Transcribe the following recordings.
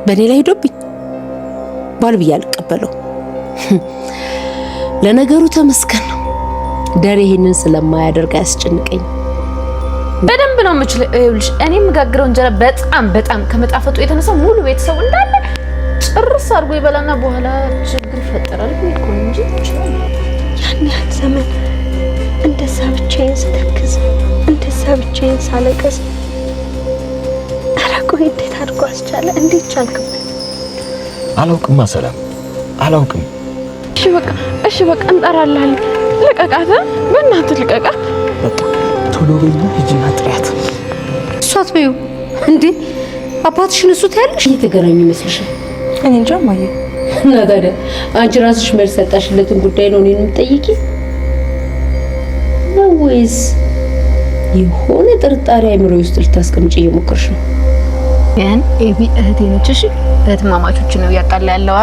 በኔ ላይ ሄዶብኝ ባል ብዬ አልቀበለው። ለነገሩ ተመስገን ነው ደሬ ይሄንን ስለማያደርግ አያስጨንቀኝ። በደንብ ነው የምችለው። ይኸውልሽ እኔ የምጋግረው እንጀራ በጣም ከመጣፈጡ የተነሳ ሙሉ ቤተሰቡ እንዳለ ጭርስ አድርጎ ይበላና በኋላ ችግር ይፈጠራል እኮ እንጂ ይችላል። ያን ያህል ዘመን እንደዛ ብቻዬን ስተክዝ እንደዛ ብቻዬን ሳለቅስ አራቆ እንዴት አድርጎ አስቻለ? እንዴት ቻልክበት? አላውቅም ሰላም አላውቅም። እሺ በቃ እንጠራለን። ልቀቃት፣ በእናትህ ልቀቃት። በቃ ቶሎ በይና ሂጂና ጥሪያት። እሷት በይው እንዴ አባትሽን እሱ ታያለሽ። እየተገናኙ ይመስልሻል? እኔ እንጃ ማየ። እና ታዲያ አንቺ ራስሽ መልስ ሰጣሽለትን ጉዳይ ነው እኔን የምትጠይቂ ነው ወይስ የሆነ ጥርጣሬ አይምሮ ውስጥ ልታስቀምጪ እየሞከርሽ ነው? ያን ኤቢ እህቴ ነች። እሺ እህትማማቾች ነው ያቃለ ያለው።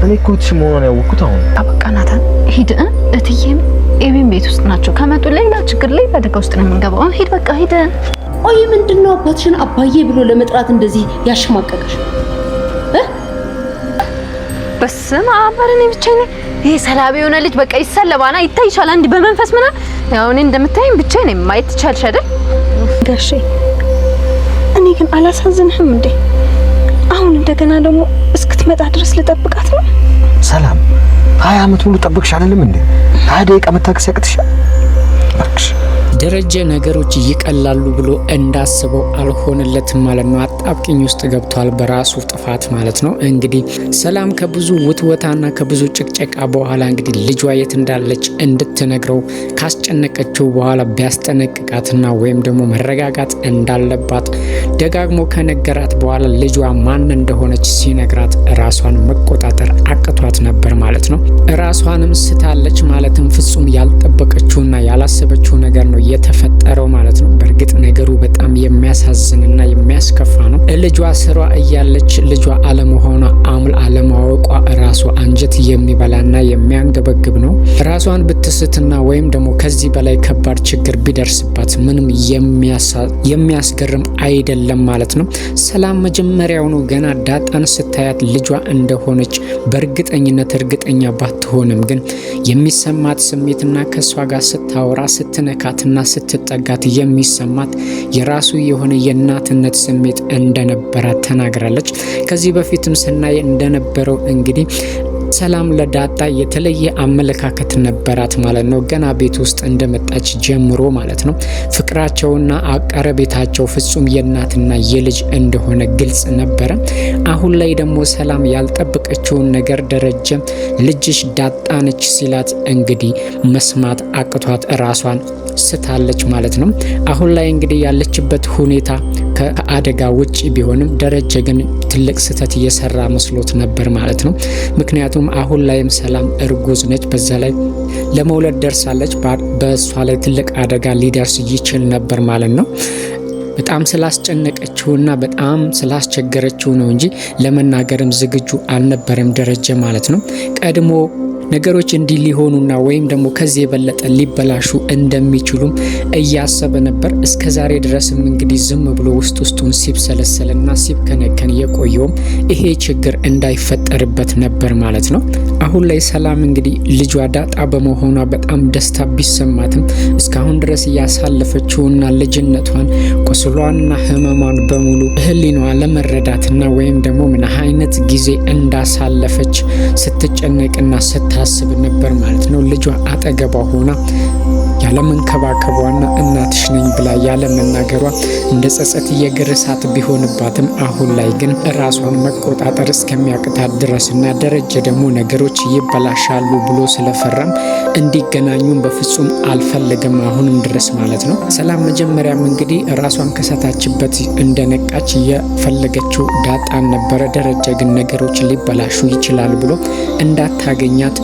እኔ እኮ እህትሽ መሆኗን ያወኩት አሁን። አበቃ ናታን ሂድ። እህትዬም ኤቢም ቤት ውስጥ ናቸው። ከመጡ ሌላ ችግር ላይ አደጋ ውስጥ ነው የምንገባው። ሂድ በቃ ሂድ። ቆይ ምንድነው አባትሽን አባዬ ብሎ ለመጥራት እንደዚህ ያሽማቀቀሽ? በስመ አብ እኔ ብቻ ነኝ ይሄ ሰላቢ የሆነ ልጅ በቃ ይሰለባና ይታይሻል። አንዲ በመንፈስ ምና ያው እኔ እንደምታይኝ ብቻ ነኝ ማየት ትቻልሽ አይደል ጋሼ? እኔ ግን አላሳዝንህም እንዴ? አሁን እንደገና ደግሞ እስክትመጣ ድረስ ልጠብቃት ነው? ሰላም 20 ዓመት ሙሉ ጠብቅሽ አይደለም እንዴ? 20 ደቂቃ መታገስ ያቅትሻል? እባክሽ ደረጀ ነገሮች ይቀላሉ ብሎ እንዳስበው አልሆነለትም ማለት ነው። አጣብቂኝ ውስጥ ገብቷል በራሱ ጥፋት ማለት ነው። እንግዲህ ሰላም ከብዙ ውትወታና ከብዙ ጭቅጨቃ በኋላ እንግዲህ ልጇ የት እንዳለች እንድትነግረው ካስጨነቀችው በኋላ ቢያስጠነቅቃትና ወይም ደግሞ መረጋጋት እንዳለባት ደጋግሞ ከነገራት በኋላ ልጇ ማን እንደሆነች ሲነግራት ራሷን መቆጣጠር አቅቷት ነበር ማለት ነው። ራሷንም ስታለች ማለትም ፍጹም ያልጠበቀችውና ያላሰበችው ነገር ነው የተፈጠረው ማለት ነው። በእርግጥ ነገሩ በጣም የሚያሳዝንና የሚያስከፋ ነው። ልጇ ስሯ እያለች ልጇ አለመሆኗ አለማወቋ ራሱ አንጀት የሚበላና የሚያንገበግብ ነው። ራሷን ብትስትና ወይም ደግሞ ከዚህ በላይ ከባድ ችግር ቢደርስባት ምንም የሚያስገርም አይደለም ማለት ነው። ሰላም መጀመሪያውኑ ገና ዳጣን ስታያት ልጇ እንደሆነች በእርግጠኝነት እርግጠኛ ባትሆንም ግን የሚሰማት ስሜትና ከሷ ጋር ስታወራ ስትነካትና ስትጠጋት የሚሰማት የራሱ የሆነ የእናትነት ስሜት እንደነበራት ተናግራለች። ከዚህ በፊትም ስናይ እንደነበረው እንግዲህ ሰላም ለዳጣ የተለየ አመለካከት ነበራት ማለት ነው። ገና ቤት ውስጥ እንደመጣች ጀምሮ ማለት ነው። ፍቅራቸውና አቀረቤታቸው ፍጹም የእናትና የልጅ እንደሆነ ግልጽ ነበረ። አሁን ላይ ደግሞ ሰላም ያልጠበቀችውን ነገር ደረጀ ልጅሽ ዳጣ ነች ሲላት እንግዲህ መስማት አቅቷት ራሷን ስታለች ማለት ነው። አሁን ላይ እንግዲህ ያለችበት ሁኔታ ከአደጋ ውጪ ቢሆንም ደረጀ ግን ትልቅ ስህተት እየሰራ መስሎት ነበር ማለት ነው። ምክንያቱም አሁን ላይም ሰላም እርጉዝ ነች፣ በዛ ላይ ለመውለድ ደርሳለች። በእሷ ላይ ትልቅ አደጋ ሊደርስ ይችል ነበር ማለት ነው። በጣም ስላስጨነቀችውና በጣም ስላስቸገረችው ነው እንጂ ለመናገርም ዝግጁ አልነበረም ደረጀ ማለት ነው። ቀድሞ ነገሮች እንዲህ ሊሆኑና ወይም ደግሞ ከዚህ የበለጠ ሊበላሹ እንደሚችሉም እያሰበ ነበር። እስከ ዛሬ ድረስም እንግዲህ ዝም ብሎ ውስጡን ሲብሰለሰልና ሲብከነከን የቆየውም ይሄ ችግር እንዳይፈጠርበት ነበር ማለት ነው። አሁን ላይ ሰላም እንግዲህ ልጇ ዳጣ በመሆኗ በጣም ደስታ ቢሰማትም እስካሁን ድረስ እያሳለፈችውና ልጅነቷን ቁስሏንና ህመሟን በሙሉ ህሊናዋ ለመረዳትና ወይም ደግሞ ምን አይነት ጊዜ እንዳሳለፈች ስትጨነቅና ስታስብ ነበር ማለት ነው። ልጇ አጠገቧ ሆና ያለመንከባከቧና እናትሽ ነኝ ብላ ያለመናገሯ እንደ ጸጸት የግርሳት ቢሆንባትም አሁን ላይ ግን ራሷን መቆጣጠር እስከሚያቅታት ድረስና ደረጀ ደግሞ ነገሮች ይበላሻሉ ብሎ ስለፈራም እንዲገናኙም በፍጹም አልፈለገም አሁንም ድረስ ማለት ነው። ሰላም መጀመሪያም እንግዲህ ራሷን ከሳታችበት እንደነቃች የፈለገችው ዳጣን ነበረ። ደረጀ ግን ነገሮች ሊበላሹ ይችላል ብሎ እንዳታገኛት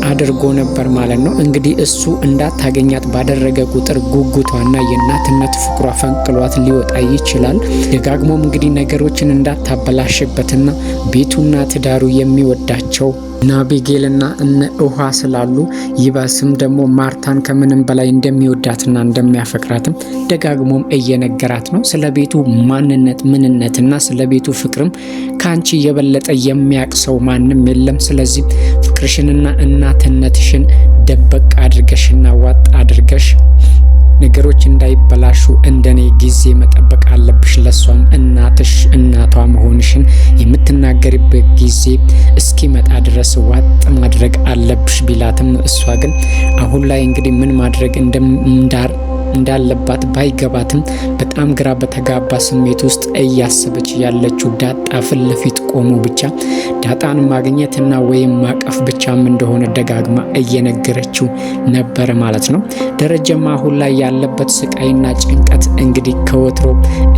አድርጎ ነበር ማለት ነው። እንግዲህ እሱ እንዳታገኛት ባደረገ ቁጥር ጉጉቷና የእናትነት ፍቅሯ ፈንቅሏት ሊወጣ ይችላል። ደጋግሞም እንግዲህ ነገሮችን እንዳታበላሽበትና ቤቱና ትዳሩ የሚወዳቸው እነ አቢጌልና እነ ውሃ ስላሉ ይበስም ደግሞ ማርታን ከምንም በላይ እንደሚወዳትና እንደሚያፈቅራትም ደጋግሞም እየነገራት ነው። ስለ ቤቱ ማንነት ምንነትና ስለ ቤቱ ፍቅርም ካንቺ የበለጠ የሚያውቅ ሰው ማንም የለም። ስለዚህ ፍቅርሽንና እናትነትሽን ደበቅ አድርገሽና ዋጥ አድርገሽ ነገሮች እንዳይበላሹ እንደኔ ጊዜ መጠበቅ አለብሽ። ለሷም እናቷ መሆንሽን የምትናገሪበት ጊዜ እስኪመጣ ድረስ ዋጥ ማድረግ አለብሽ ቢላትም እሷ ግን አሁን ላይ እንግዲህ ምን ማድረግ እንዳለባት ባይገባትም በጣም ግራ በተጋባ ስሜት ውስጥ እያሰበች ያለችው ዳጣ ፊት ለፊት ቆሞ ብቻ ዳጣን ማግኘትና ወይም ማቀፍ ብቻም እንደሆነ ደጋግማ እየነገረችው ነበር ማለት ነው። ደረጀም አሁን ላይ ያለበት ስቃይና ጭንቀት እንግዲህ ከወትሮ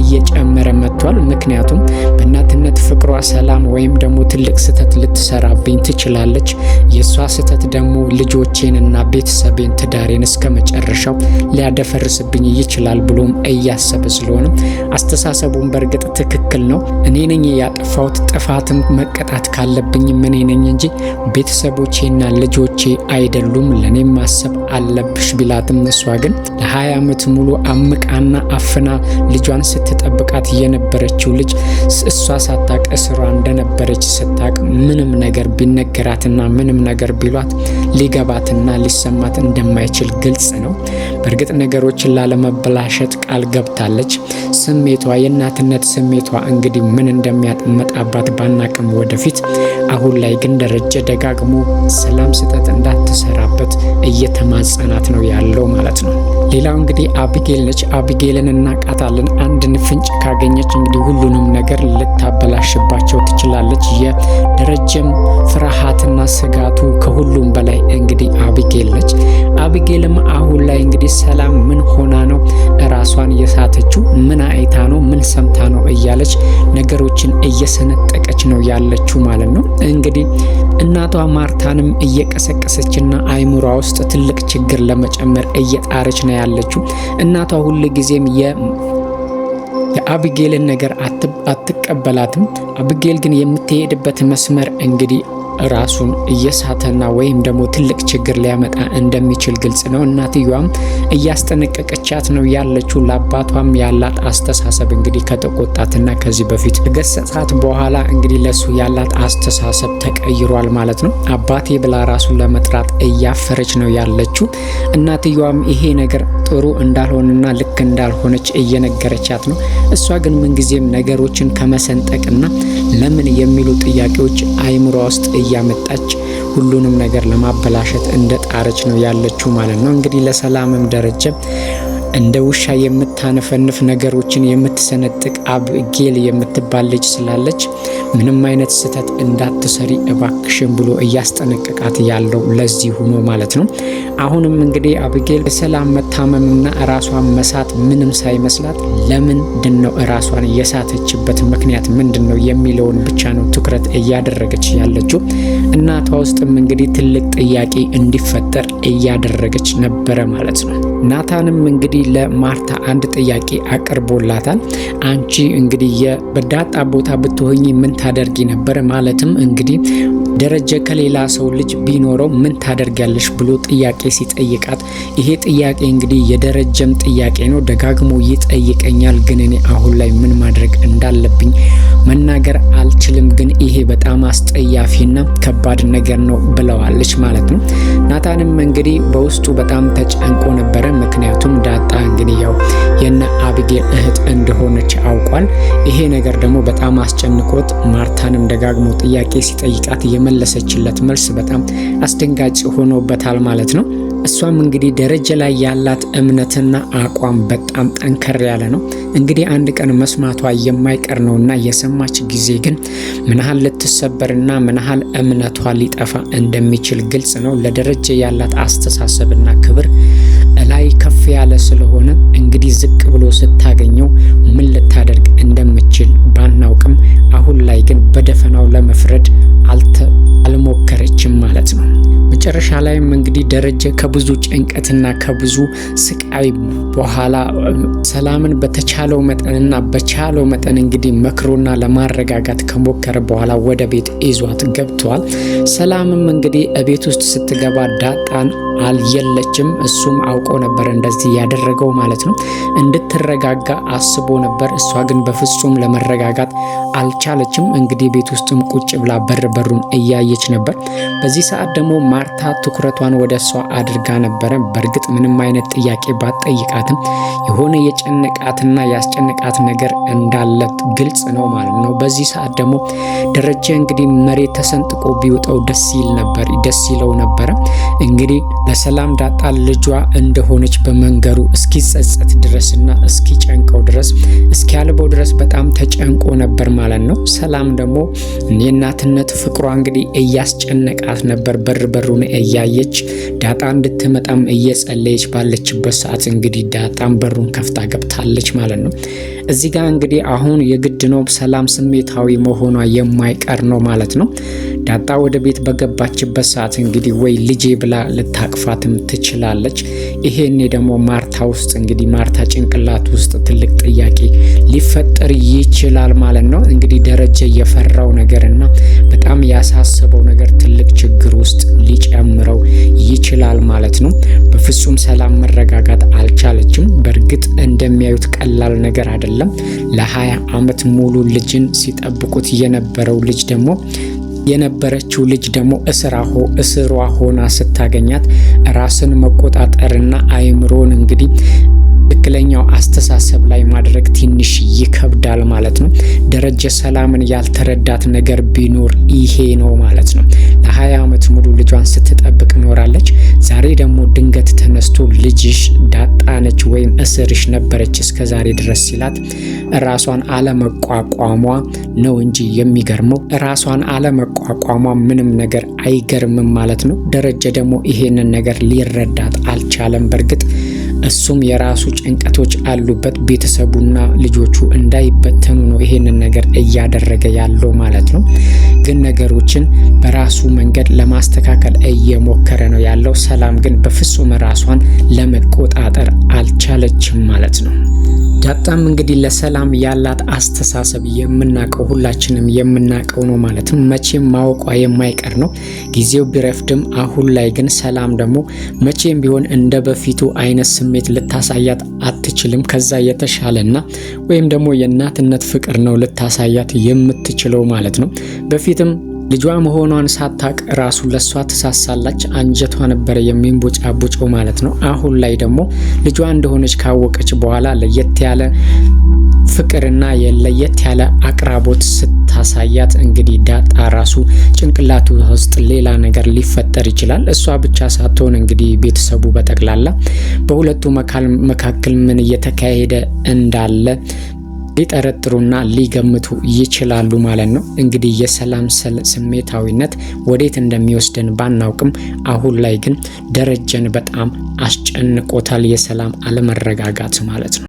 እየጨመረ መጥቷል። ምክንያቱም በእናትነት ፍቅሯ ሰላም ወይም ደግሞ ትልቅ ስህተት ልትሰራብኝ ትችላለች። የእሷ ስህተት ደግሞ ልጆቼንና ቤተሰቤን ትዳሬን እስከ መጨረሻው ሊያደፈርስብኝ ይችላል ብሎም እያሰበ ስለሆነ አስተሳሰቡን በእርግጥ ትክክል ነው። እኔ ነኝ ያጠፋሁት፣ ጥፋትም መቀጣት ካለብኝ እኔ ነኝ እንጂ ቤተሰቦቼና ልጆቼ አይደሉም፣ ለኔም ማሰብ አለብሽ ቢላትም እሷ ግን ለ20 ዓመት ሙሉ አምቃና አፍና ልጇን ስትጠብቃት የነበረችው ልጅ እሷ ሳታቅ እስሯ እንደነበረች ስታቅ ምንም ነገር ቢነገራትና ምንም ነገር ቢሏት ሊገባትና ሊሰማት እንደማይችል ግልጽ ነው። በእርግጥ ነገሮችን ላለመበላሸት ቃል ገብታለች። ስሜቷ የእናትነት ስሜቷ እንግዲህ ምን እንደሚያመጣባት ባናቅም ወደፊት፣ አሁን ላይ ግን ደረጀ ደጋግሞ ሰላም ስህተት እንዳትሰራበት እየተማጸናት ነው ያለው ማለት ነው። ሌላው እንግዲህ አቢጌል ነች። አቢጌልን እናቃታለን። አንድን ፍንጭ ካገኘች እንግዲህ ሁሉንም ነገር ልታበላሽባቸው ትችላለች። የደረጀም ፍርሃትና ስጋቱ ከሁሉም በላይ እንግዲህ አቢጌል ነች። አቢጌልም አሁን ላይ እንግዲህ ሰላም ምን ሆና ነው ራሷን የሳተችው፣ ምን አይታ ነው፣ ምን ሰምታ ነው እያለች ነገሮችን እየሰነጠቀች ነው ያለችው ማለት ነው። እንግዲህ እናቷ ማርታንም እየቀሰቀሰችና አይምሯ ውስጥ ትልቅ ችግር ለመጨመር እየጣረች ነው ያለችው። እናቷ ሁል ጊዜም የአቢጌልን ነገር አትቀበላትም። አቢጌል ግን የምትሄድበት መስመር እንግዲህ ራሱን እየሳተና ወይም ደግሞ ትልቅ ችግር ሊያመጣ እንደሚችል ግልጽ ነው። እናትየዋም እያስጠነቀቀቻት ነው ያለችው። ለአባቷም ያላት አስተሳሰብ እንግዲህ ከተቆጣትና ከዚህ በፊት ገሰጻት በኋላ እንግዲህ ለሱ ያላት አስተሳሰብ ተቀይሯል ማለት ነው። አባቴ ብላ ራሱን ለመጥራት እያፈረች ነው ያለችው። እናትየዋም ይሄ ነገር ጥሩ እንዳልሆነና ልክ እንዳልሆነች እየነገረቻት ነው። እሷ ግን ምንጊዜም ነገሮችን ከመሰንጠቅና ለምን የሚሉ ጥያቄዎች አይምሯ ውስጥ እያመጣች ሁሉንም ነገር ለማበላሸት እንደ ጣረች ነው ያለችው ማለት ነው። እንግዲህ ለሰላምም ደረጀ እንደ ውሻ የምታነፈንፍ ነገሮችን የምትሰነጥቅ አቢጌል የምትባል ልጅ ስላለች ምንም አይነት ስህተት እንዳትሰሪ እባክሽን ብሎ እያስጠነቀቃት ያለው ለዚህ ሆኖ ማለት ነው። አሁንም እንግዲህ አቢጌል በሰላም መታመምና ራሷን መሳት ምንም ሳይመስላት ለምንድን ነው ራሷን የሳተችበት ምክንያት ምንድን ነው የሚለውን ብቻ ነው ትኩረት እያደረገች ያለችው። እናቷ ውስጥም እንግዲህ ትልቅ ጥያቄ እንዲፈጠር እያደረገች ነበረ ማለት ነው። ናታንም እንግዲህ ለማርታ አንድ ጥያቄ አቅርቦላታል። አንቺ እንግዲህ በዳጣ ቦታ ብትሆኚ ምን ታደርጊ ነበር? ማለትም እንግዲህ ደረጀ ከሌላ ሰው ልጅ ቢኖረው ምን ታደርጊያለሽ ብሎ ጥያቄ ሲጠይቃት፣ ይሄ ጥያቄ እንግዲህ የደረጀም ጥያቄ ነው። ደጋግሞ ይጠይቀኛል፣ ግን እኔ አሁን ላይ ምን ማድረግ እንዳለብኝ መናገር አልችልም፣ ግን ይሄ በጣም አስጠያፊና ከባድ ነገር ነው ብለዋለች ማለት ነው። ናታንም እንግዲህ በውስጡ በጣም ተጨንቆ ነበረ። ምክንያቱም ዳጣ እንግዲህ ያው የነ አቢጌል እህት እንደሆነች አውቋል። ይሄ ነገር ደግሞ በጣም አስጨንቆት ማርታንም ደጋግሞ ጥያቄ ሲጠይቃት የመለሰችለት መልስ በጣም አስደንጋጭ ሆኖበታል ማለት ነው። እሷም እንግዲህ ደረጀ ላይ ያላት እምነትና አቋም በጣም ጠንከር ያለ ነው። እንግዲህ አንድ ቀን መስማቷ የማይቀር ነውና የሰማች ጊዜ ግን ምን ያህል ልትሰበርና ምን ያህል እምነቷ ሊጠፋ እንደሚችል ግልጽ ነው። ለደረጀ ያላት አስተሳሰብና ክብር ላይ ከፍ ያለ ስለሆነ እንግዲህ ዝቅ ብሎ ስታገኘው ምን ልታደርግ እንደምችል ባናውቅም አሁን ላይ ግን በደፈናው ለመፍረድ አልሞከረችም ማለት ነው። መጨረሻ ላይም እንግዲህ ደረጀ ከብዙ ጭንቀትና ከብዙ ስቃይ በኋላ ሰላምን በተቻለው መጠንና በቻለው መጠን እንግዲህ መክሮና ለማረጋጋት ከሞከረ በኋላ ወደ ቤት ይዟት ገብቷል። ሰላምም እንግዲህ ቤት ውስጥ ስትገባ ዳጣን አልየለችም። እሱም አውቆ ነበር እንደዚህ ያደረገው ማለት ነው። እንድትረጋጋ አስቦ ነበር። እሷ ግን በፍጹም ለመረጋጋት አልቻለችም። እንግዲህ ቤት ውስጥም ቁጭ ብላ በሩን እያየች ነበር። በዚህ ሰዓት ደግሞ ማርታ ትኩረቷን ወደ እሷ አድርጋ ነበረ። በእርግጥ ምንም አይነት ጥያቄ ባትጠይቃትም የሆነ የጨነቃትና ያስጨነቃት ነገር እንዳለ ግልጽ ነው ማለት ነው። በዚህ ሰዓት ደግሞ ደረጀ እንግዲህ መሬት ተሰንጥቆ ቢወጣው ደስ ይለው ነበረ። እንግዲህ ለሰላም ዳጣ ልጇ እንደሆነች በመንገሩ እስኪጸጸት ድረስና እስኪጨንቀው ድረስ እስኪያልበው ድረስ በጣም ተጨንቆ ነበር ማለት ነው። ሰላም ደግሞ የእናትነት ፍቅሯ እንግዲህ እያስጨነቃት ነበር። በሩን እያየች ዳጣ እንድትመጣም እየጸለየች ባለችበት ሰዓት እንግዲህ ዳጣም በሩን ከፍታ ገብታለች ማለት ነው። እዚህ ጋር እንግዲህ አሁን የግድ ነው ሰላም ስሜታዊ መሆኗ የማይቀር ነው ማለት ነው። ዳጣ ወደ ቤት በገባችበት ሰዓት እንግዲህ ወይ ልጄ ብላ ልታቅፋትም ትችላለች። ይሄኔ ደግሞ ማርታ ውስጥ እንግዲህ ማርታ ጭንቅላት ውስጥ ትልቅ ጥያቄ ሊፈጠር ይችላል ማለት ነው። እንግዲህ ደረጀ የፈራው ነገርና በጣም ያሳሰበው ነገር ትልቅ ችግር ውስጥ ሊጨምረው ይችላል ማለት ነው። በፍጹም ሰላም መረጋጋት አልቻለችም። በእርግጥ እንደሚያዩት ቀላል ነገር አይደለም። ለ20 ዓመት ሙሉ ልጅን ሲጠብቁት የነበረችው ልጅ ደግሞ እስሯ ሆና ስታገኛት ራስን መቆጣጠርና አይምሮን እንግዲህ ትክክለኛው አስተሳሰብ ላይ ማድረግ ትንሽ ይከብዳል ማለት ነው። ደረጀ ሰላምን ያልተረዳት ነገር ቢኖር ይሄ ነው ማለት ነው። ለ20 ዓመት ሙሉ ልጇን ስትጠብቅ ኖራለች። ዛሬ ደግሞ ድንገት ተነስቶ ልጅሽ ዳጣ ነች ወይም እስርሽ ነበረች እስከዛሬ ድረስ ሲላት ራሷን አለመቋቋሟ ነው እንጂ የሚገርመው ራሷን አለመቋቋሟ ምንም ነገር አይገርምም ማለት ነው። ደረጀ ደግሞ ይሄንን ነገር ሊረዳት አልቻለም። በእርግጥ እሱም የራሱ ጭንቀቶች አሉበት። ቤተሰቡና ልጆቹ እንዳይበተኑ ነው ይሄንን ነገር እያደረገ ያለው ማለት ነው። ግን ነገሮችን በራሱ መንገድ ለማስተካከል እየሞከረ ነው ያለው። ሰላም ግን በፍጹም ራሷን ለመቆጣጠር አልቻለችም ማለት ነው። ዳጣም እንግዲህ ለሰላም ያላት አስተሳሰብ የምናቀው ሁላችንም የምናቀው ነው ማለት ነው። መቼም ማወቋ የማይቀር ነው። ጊዜው ቢረፍድም አሁን ላይ ግን ሰላም ደግሞ መቼም ቢሆን እንደ በፊቱ አይነት ስሜት ልታሳያት አትችልም። ከዛ የተሻለና ወይም ደግሞ የእናትነት ፍቅር ነው ልታሳያት የምትችለው ማለት ነው። በፊትም ልጇ መሆኗን ሳታቅ ራሱ ለሷ ተሳሳላች። አንጀቷ ነበረ የሚንቦጫቦጨው ማለት ነው። አሁን ላይ ደግሞ ልጇ እንደሆነች ካወቀች በኋላ ለየት ያለ ፍቅርና ለየት ያለ አቅራቦት ስታሳያት እንግዲህ ዳጣ ራሱ ጭንቅላቱ ውስጥ ሌላ ነገር ሊፈጠር ይችላል። እሷ ብቻ ሳትሆን እንግዲህ ቤተሰቡ በጠቅላላ በሁለቱ መካከል ምን እየተካሄደ እንዳለ ሊጠረጥሩና ሊገምቱ ይችላሉ ማለት ነው። እንግዲህ የሰላም ስሜታዊነት ወዴት እንደሚወስደን ባናውቅም አሁን ላይ ግን ደረጀን በጣም አስጨንቆታል የሰላም አለመረጋጋት ማለት ነው።